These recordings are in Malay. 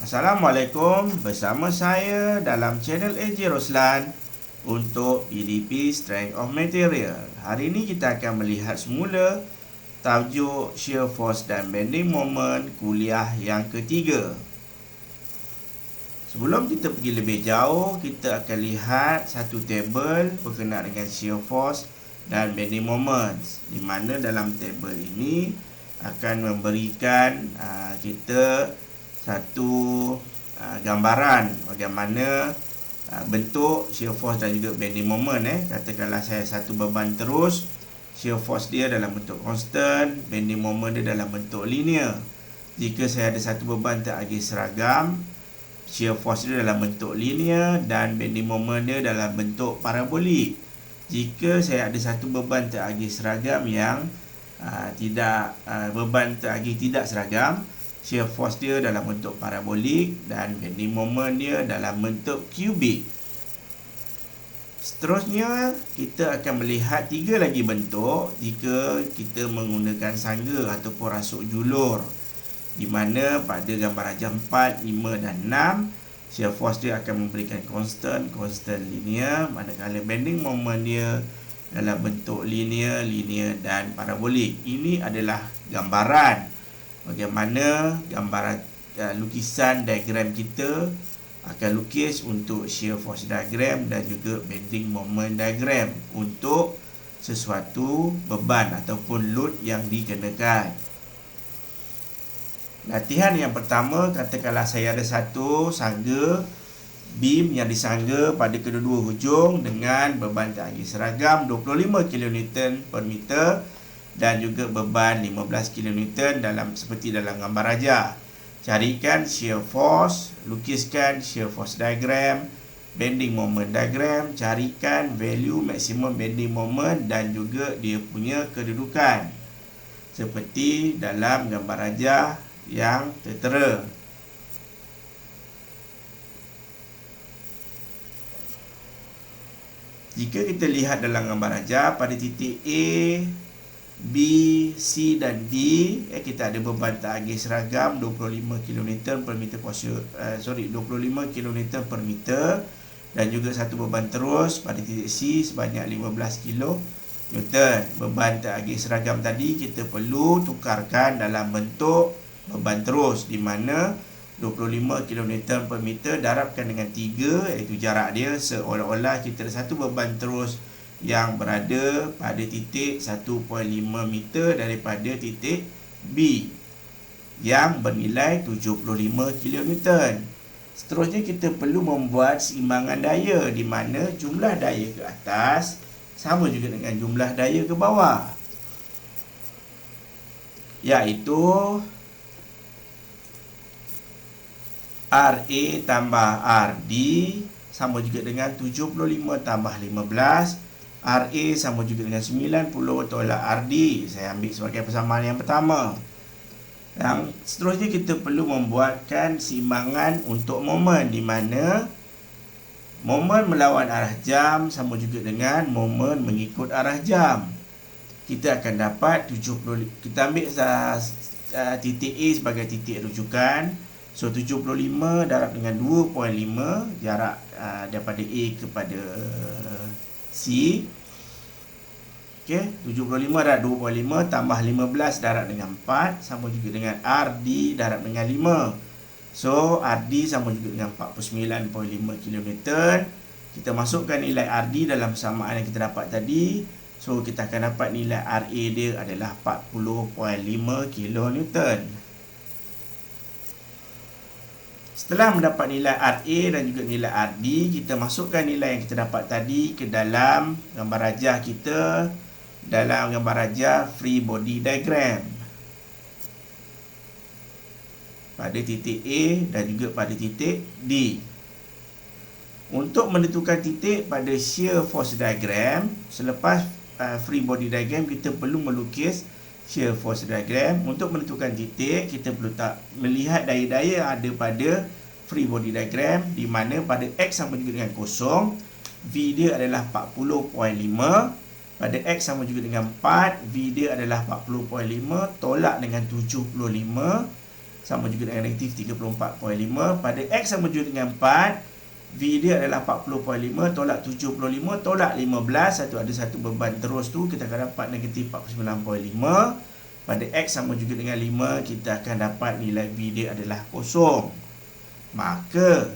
Assalamualaikum, bersama saya dalam channel AJ Roslan untuk PDP Strength of Material. Hari ini kita akan melihat semula tajuk Shear Force dan Bending Moment kuliah yang ketiga. Sebelum kita pergi lebih jauh, kita akan lihat satu tabel berkenaan dengan Shear Force dan Bending Moments, di mana dalam tabel ini akan memberikan kita satu gambaran bagaimana bentuk shear force dan juga bending moment. Katakanlah saya satu beban terus, shear force dia dalam bentuk constant, bending moment dia dalam bentuk linear. Jika saya ada satu beban teragih seragam, shear force dia dalam bentuk linear dan bending moment dia dalam bentuk parabolik. Jika saya ada satu beban teragih seragam yang beban teragih tidak seragam, shear force dia dalam bentuk parabolik dan bending moment dia dalam bentuk kubik. Seterusnya, kita akan melihat tiga lagi bentuk jika kita menggunakan sangga ataupun rasuk julur, di mana pada gambar rajah 4, 5 dan 6 shear force dia akan memberikan constant linear, manakala bending moment dia dalam bentuk linear dan parabolik. Ini adalah gambaran bagaimana gambaran lukisan diagram kita akan lukis untuk shear force diagram dan juga bending moment diagram untuk sesuatu beban ataupun load yang dikenakan. Latihan yang pertama, katakanlah saya ada satu sangga beam yang disangga pada kedua-dua hujung dengan beban teragih seragam 25 kN per meter dan juga beban 15 kN seperti dalam gambar rajah. Carikan shear force, lukiskan shear force diagram, bending moment diagram, carikan value maksimum bending moment dan juga dia punya kedudukan seperti dalam gambar rajah yang tertera. Jika kita lihat dalam gambar rajah, pada titik A, B, C dan D, kita ada beban teragih seragam 25 kN per meter 25 kN per meter dan juga satu beban terus pada titik C sebanyak 15 kN. Beban teragih seragam tadi kita perlu tukarkan dalam bentuk beban terus, di mana 25 kN per meter darabkan dengan 3, iaitu jarak dia, seolah-olah kita ada satu beban terus yang berada pada titik 1.5 meter daripada titik B yang bernilai 75 kN. Seterusnya kita perlu membuat seimbangan daya, di mana jumlah daya ke atas sama juga dengan jumlah daya ke bawah, iaitu RA tambah RD sama juga dengan 75 tambah 15. RA sama juga dengan 90 tolak RD. Saya ambil sebagai persamaan yang pertama. Dan seterusnya kita perlu membuatkan seimbangan untuk moment, di mana moment melawan arah jam sama juga dengan moment mengikut arah jam. Kita akan dapat 70. Kita ambil titik A sebagai titik rujukan. So 75 darab dengan 2.5, jarak daripada A kepada C. Okey, 75 darab 2.5 tambah 15 darab dengan 4 sama juga dengan RD darab dengan 5. So RD sama juga dengan 49.5 kN. Kita masukkan nilai RD dalam persamaan yang kita dapat tadi. So kita akan dapat nilai RA dia adalah 40.5 kN. Setelah mendapat nilai RA dan juga nilai RD, kita masukkan nilai yang kita dapat tadi ke dalam gambar rajah kita, dalam gambar rajah free body diagram pada titik A dan juga pada titik D. Untuk menentukan titik pada shear force diagram, selepas free body diagram, kita perlu melukis shear force diagram. Untuk menentukan titik, kita perlu melihat daya-daya yang ada pada free body diagram, di mana pada X sama juga dengan 0, V dia adalah 40.5, pada X sama juga dengan 4, V dia adalah 40.5 tolak dengan 75 sama juga dengan negatif 34.5. Pada X sama juga dengan 4, V dia adalah 40.5 tolak 75 tolak 15. Ada satu beban terus tu, kita akan dapat negatif 49.5. Pada X sama juga dengan 5, kita akan dapat nilai V dia adalah kosong. Maka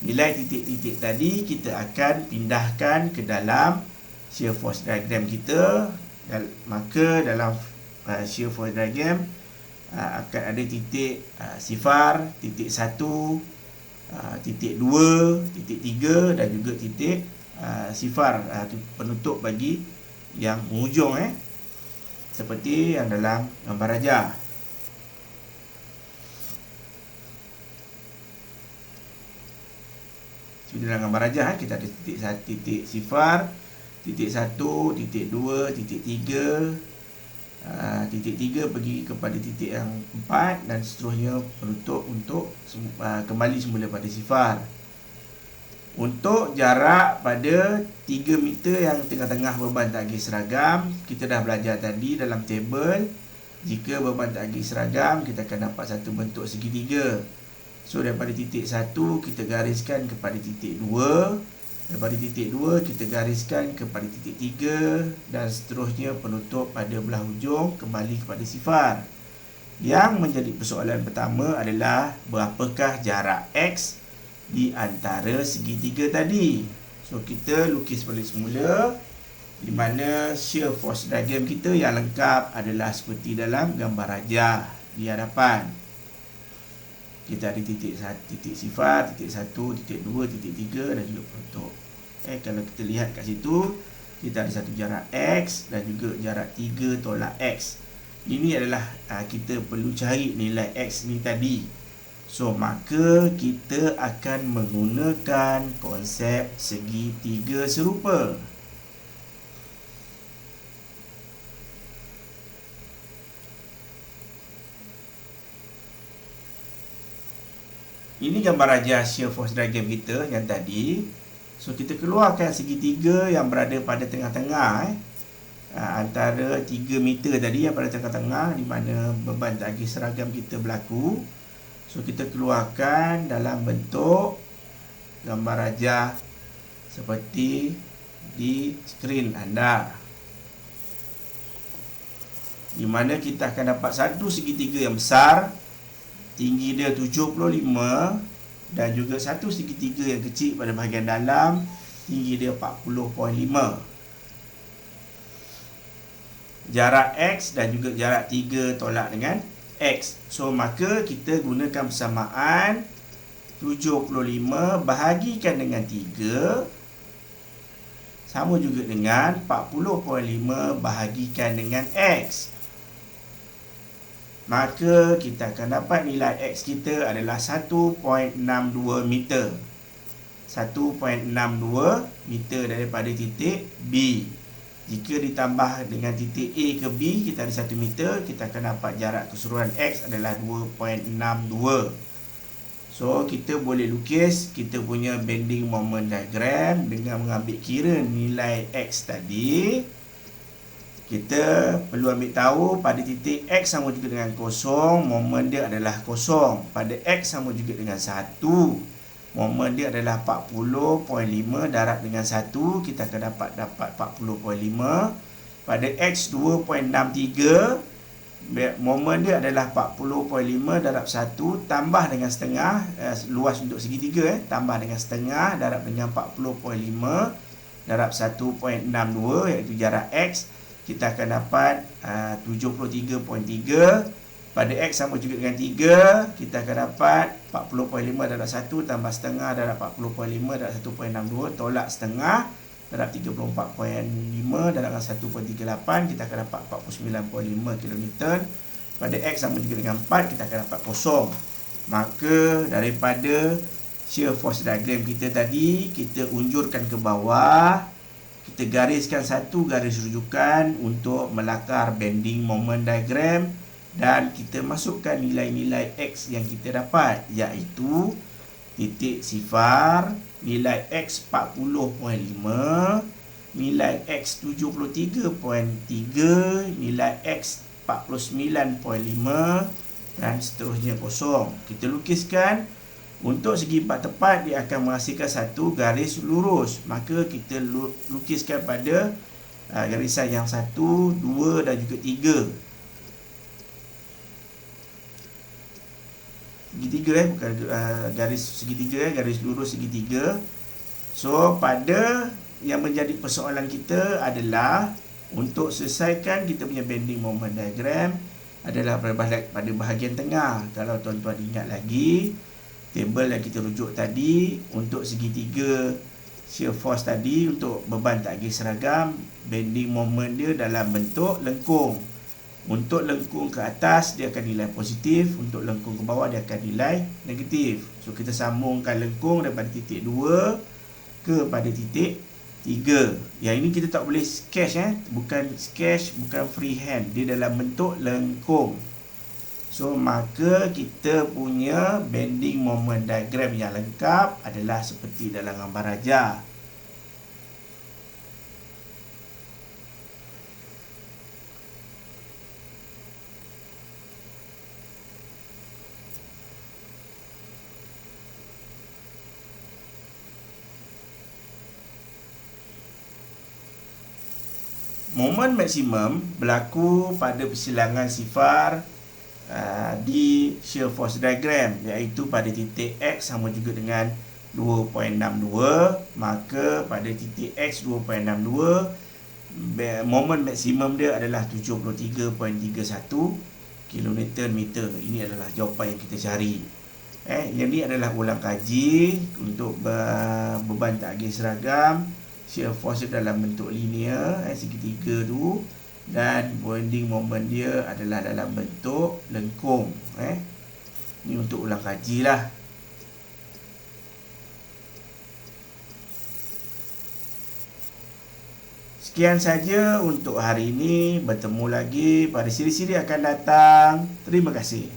nilai titik-titik tadi kita akan pindahkan ke dalam shear force diagram kita. Maka dalam shear force diagram akan ada titik sifar, titik 1, titik 2, titik 3 dan juga titik sifar, penutup bagi yang penghujung seperti yang dalam gambar rajah. Seperti dalam gambar rajah, kita ada titik sifar, titik 1, titik 2, titik 3. Titik 3 pergi kepada titik yang 4 dan seterusnya penutup untuk kembali semula pada sifar. Untuk jarak pada 3 meter yang tengah-tengah beban tak agih seragam, kita dah belajar tadi dalam tabel. Jika beban tak agih seragam, kita akan dapat satu bentuk segitiga. So daripada titik 1 kita gariskan kepada titik 2. Daripada titik 2 kita gariskan kepada titik 3 dan seterusnya penutup pada belah hujung kembali kepada sifar. Yang menjadi persoalan pertama adalah berapakah jarak X di antara segitiga tadi. So kita lukis balik semula, di mana shear force diagram kita yang lengkap adalah seperti dalam gambar rajah di hadapan. Kita ada titik sifar, titik 1, titik 2, titik 3 dan juga penutup. Kalau kita lihat kat situ, kita ada satu jarak X dan juga jarak 3 tolak X. Ini adalah kita perlu cari nilai X ni tadi. So maka kita akan menggunakan konsep segitiga serupa. Ini gambar rajah shear force diagram kita yang tadi. So kita keluarkan segitiga yang berada pada tengah-tengah antara 3 meter tadi yang pada tengah-tengah, di mana beban tak agih seragam kita berlaku. So kita keluarkan dalam bentuk gambar rajah seperti di skrin anda, di mana kita akan dapat satu segitiga yang besar, tinggi dia 75, dan juga satu segitiga yang kecil pada bahagian dalam, tinggi dia 40.5. Jarak X dan juga jarak 3 tolak dengan X. So maka kita gunakan persamaan 75 bahagikan dengan 3 sama juga dengan 40.5 bahagikan dengan X. Maka kita akan dapat nilai X kita adalah 1.62 meter. 1.62 meter daripada titik B. Jika ditambah dengan titik A ke B, kita ada 1 meter. Kita akan dapat jarak keseluruhan X adalah 2.62. So kita boleh lukis kita punya bending moment diagram dengan mengambil kira nilai X tadi. Kita perlu ambil tahu pada titik X sama juga dengan kosong, momen dia adalah kosong. Pada X sama juga dengan 1, momen dia adalah 40.5 darab dengan 1, kita akan dapat 40.5. Pada X 2.63, momen dia adalah 40.5 darab 1 tambah dengan setengah, luas untuk segitiga, tambah dengan setengah darab dengan 40.5 darab 1.62 iaitu jarak X. Kita akan dapat 73.3. Pada X sama juga dengan 3, kita akan dapat 40.5 darab 1 tambah setengah darab 40.5 darab 1.62 tolak setengah darab 34.5 darab 1.38, kita akan dapat 49.5 km. Pada X sama juga dengan 4, kita akan dapat kosong. Maka daripada shear force diagram kita tadi, kita unjurkan ke bawah, kita gariskan satu garis rujukan untuk melakar bending moment diagram, dan kita masukkan nilai-nilai X yang kita dapat, iaitu titik sifar, nilai X 40.5, nilai X 73.3, nilai X 49.5, dan seterusnya kosong. Kita lukiskan. Untuk segi empat tepat, dia akan menghasilkan satu garis lurus. Maka kita lukiskan pada garisan yang 1, 2 dan juga 3. Segitiga bukan garis segitiga, garis lurus segitiga. So pada yang menjadi persoalan kita adalah untuk selesaikan kita punya bending moment diagram adalah pada bahagian tengah. Kalau tuan-tuan ingat lagi tabel yang kita rujuk tadi, untuk segitiga shear force tadi, untuk beban takgih seragam, bending moment dia dalam bentuk lengkung. Untuk lengkung ke atas dia akan nilai positif, untuk lengkung ke bawah dia akan nilai negatif. So kita sambungkan lengkung daripada titik 2 kepada titik 3. Yang ini kita tak boleh sketch, bukan sketch, bukan freehand, dia dalam bentuk lengkung. So maka kita punya bending moment diagram yang lengkap adalah seperti dalam gambar rajah. Moment maksimum berlaku pada persilangan sifar di shear force diagram, iaitu pada titik X sama juga dengan 2.62. Maka pada titik X 2.62, moment maksimum dia adalah 73.31 km/meter. Ini adalah jawapan yang kita cari. Yang ini adalah ulang kaji untuk beban takgih seragam, shear force dalam bentuk linear, segitiga tu, dan bending moment dia adalah dalam bentuk lengkung. Ini untuk ulang kaji lah. Sekian saja untuk hari ini. Bertemu lagi pada siri-siri akan datang. Terima kasih.